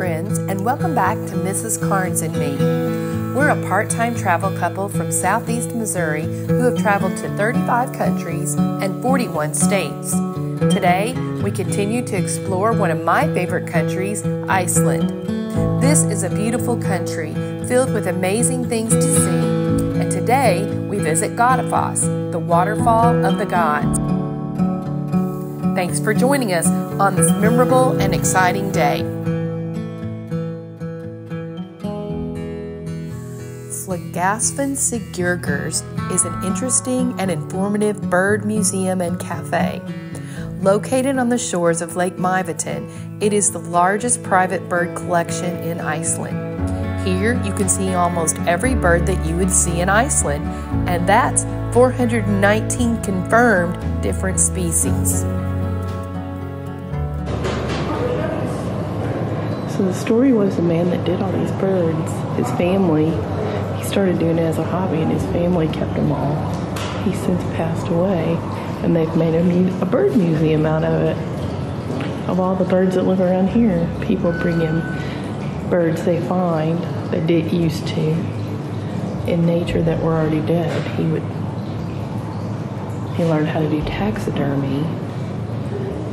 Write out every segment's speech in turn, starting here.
friends, and welcome back to Mrs. Carnes and Me. We're a part-time travel couple from southeast Missouri who have traveled to 35 countries and 41 states. Today, we continue to explore one of my favorite countries, Iceland. This is a beautiful country filled with amazing things to see, and today we visit Godafoss, the waterfall of the gods. Thanks for joining us on this memorable and exciting day. Fuglasafn Sigurgeirs is an interesting and informative bird museum and cafe. Located on the shores of Lake Myvatn, it is the largest private bird collection in Iceland. Here you can see almost every bird that you would see in Iceland, and that's 419 confirmed different species. So the story was the man that did all these birds, his family, he started doing it as a hobby and his family kept them all. He's since passed away and they've made a bird museum out of it. Of all the birds that live around here, people bring in birds they find that did used to in nature that were already dead. He learned how to do taxidermy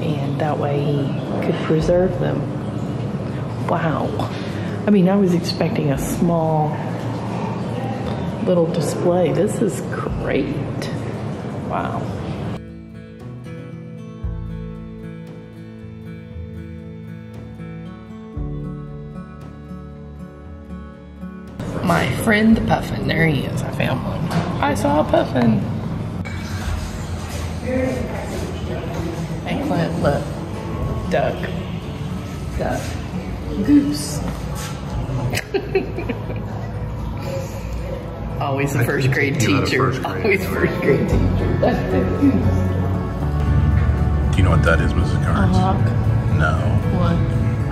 and that way he could preserve them. Wow. I mean, I was expecting a small little display. This is great. Wow. My friend the puffin. There he is. I found one. I saw a puffin. Icland, look. Duck. Duck. Goose. Always the first grade teacher. Always first grade teacher. That's the goose. Do you know what that is, Mrs. Carnes? A hawk. No. What?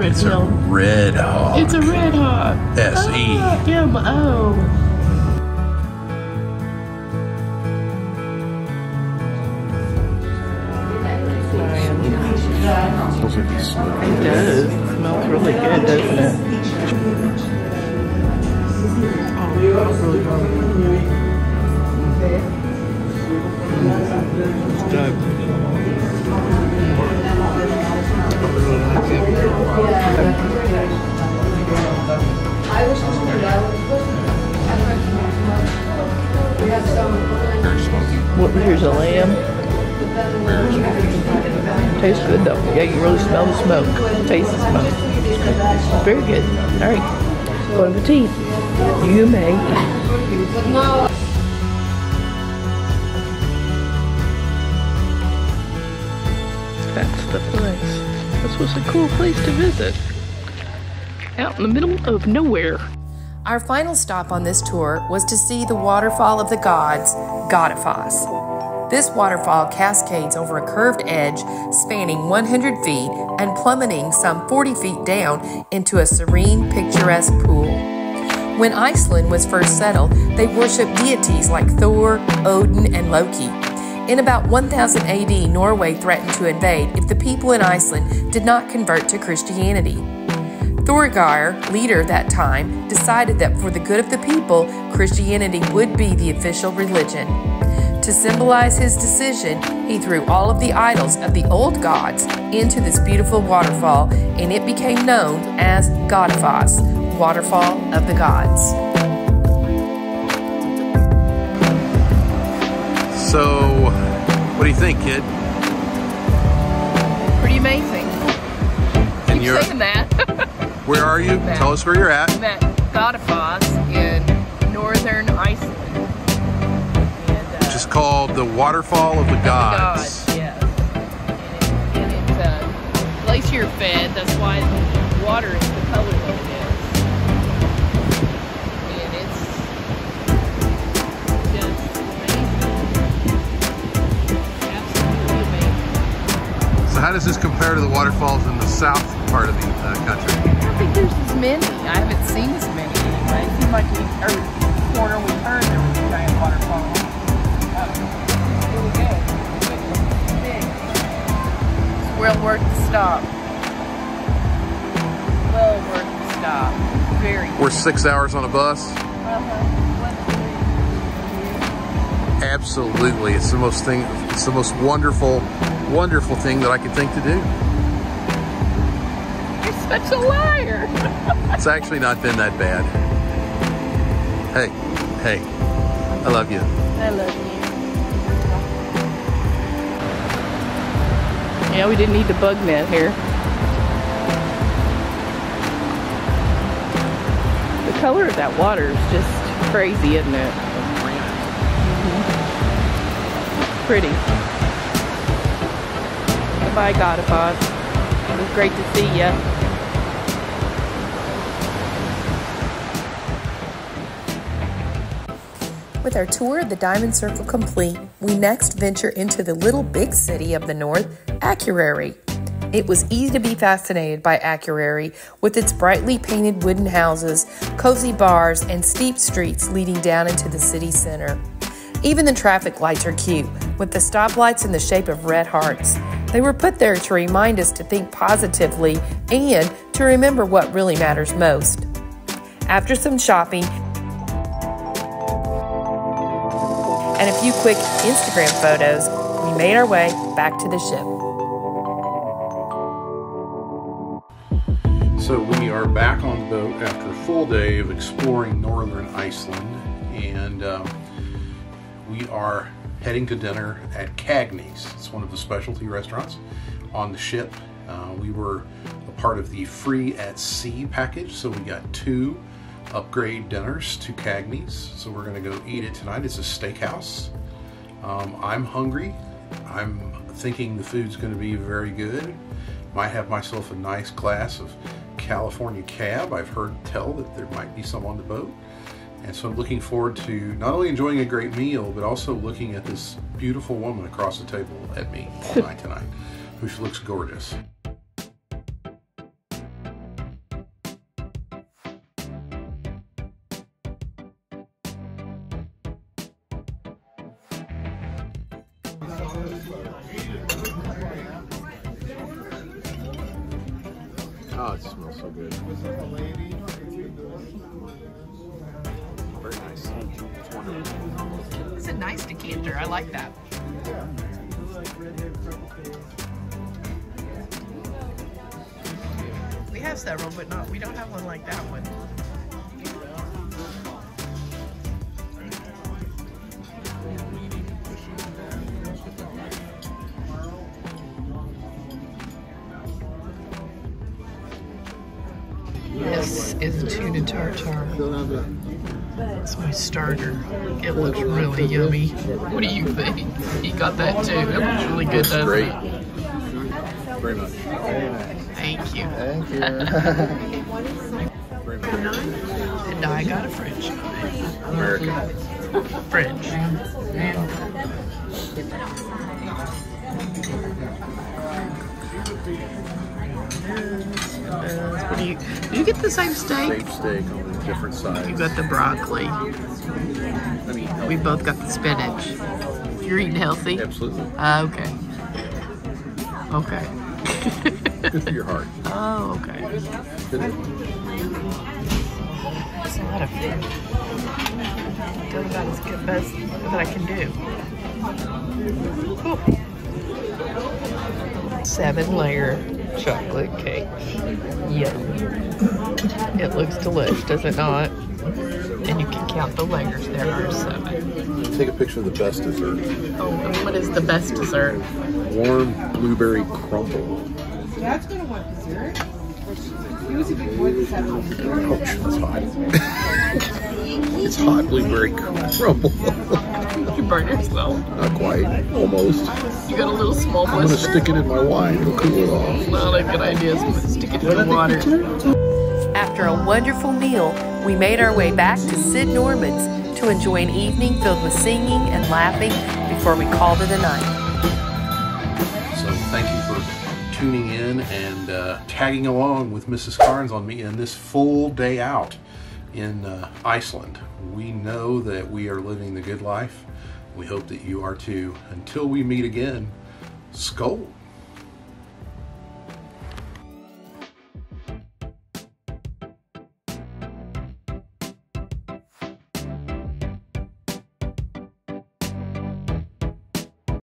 It's a red hawk. It's a red hawk. S-E. M-O. Smells like he's smoking. It does. It smells really good, doesn't it? Oh, it's really good. It's good. What, here's a lamb. Tastes good though. Yeah, you really smell the smoke. Taste the smoke. Very good. All right. Bon appetit. You may. That's the place. This was a cool place to visit. Out in the middle of nowhere. Our final stop on this tour was to see the waterfall of the gods, Godafoss. This waterfall cascades over a curved edge spanning 100 feet and plummeting some 40 feet down into a serene, picturesque pool. When Iceland was first settled, they worshipped deities like Thor, Odin, and Loki. In about 1000 AD, Norway threatened to invade if the people in Iceland did not convert to Christianity. Sigurgeir, leader that time, decided that for the good of the people, Christianity would be the official religion. To symbolize his decision, he threw all of the idols of the old gods into this beautiful waterfall, and it became known as Godafoss, Waterfall of the Gods. So, what do you think, kid? Pretty amazing. And Keep saying that. Where are you? Tell us where you're at. I'm at Godafoss in northern Iceland. Which is called the Waterfall of the Gods. Yes. And it's glacier fed, that's why the water is the color that it is. And it's just amazing. Absolutely amazing. So how does this compare to the waterfalls in the south part of the country? I don't think there's as many. I haven't seen as many anyway. It seemed like every corner we turned there was a giant waterfall. Really good. Big. Well worth the stop. Well worth We're 6 hours on a bus. Absolutely, it's the most wonderful thing that I could think to do. You're such a liar. It's actually not been that bad. Hey, I love you. I love you. Yeah, we didn't need the bug net here. The color of that water is just crazy, isn't it? Pretty. Goodbye, Godafoss. It was great to see ya. With our tour of the Diamond Circle complete, we next venture into the little big city of the north, Akureyri. It was easy to be fascinated by Akureyri with its brightly painted wooden houses, cozy bars, and steep streets leading down into the city center. Even the traffic lights are cute, with the stoplights in the shape of red hearts. They were put there to remind us to think positively and to remember what really matters most. After some shopping and a few quick Instagram photos, we made our way back to the ship. So we are back on the boat after a full day of exploring northern Iceland, and we are heading to dinner at Cagney's. It's one of the specialty restaurants on the ship. We were a part of the free at sea package, so we got 2 upgrade dinners to Cagney's. So we're gonna go eat it tonight. It's a steakhouse. I'm hungry. I'm thinking the food's gonna be very good. Might have myself a nice glass of California Cab. I've heard tell that there might be some on the boat. And so I'm looking forward to not only enjoying a great meal, but also looking at this beautiful woman across the table at me all night tonight, who looks gorgeous. Oh, it smells so good. Very nice. It's wonderful. It's a nice decanter. I like that. We have several, but we don't have one like that one. This is tuna tartare. It's my starter. It looks really yummy. What do you think? You got that too. That looks really good, doesn't Great. it? Very much. Thank you. Thank you. Very much. And I got a French fry. American. French. What do you get the same steak? Same steak on a different side. You got the broccoli. We both got the spinach. You're eating healthy? Absolutely. Okay. Okay. Good for your heart. Oh, okay. Good. That's a lot of food. That's about as good as that I can do. Ooh. 7-layer chocolate cake. Yum. It looks delish, does it not? And you can count the layers. There are 7. Take a picture of the best dessert. Oh, what is the best dessert? Warm blueberry crumble. Dad's gonna want dessert. He was a big boy this afternoon. Ouch, that's hot. It's hot blueberry crumble. You burn yourself. Not quite. Almost. You got a little small I'm gonna blister. stick it in my wine. It'll cool it off. Not a good idea. Stick it in the water. After a wonderful meal, we made our way back to Syd Norman's to enjoy an evening filled with singing and laughing before we called it a night. So thank you for tuning in and tagging along with Mrs. Carnes on me in this full day out in Iceland. We know that we are living the good life. We hope that you are too. Until we meet again, skål.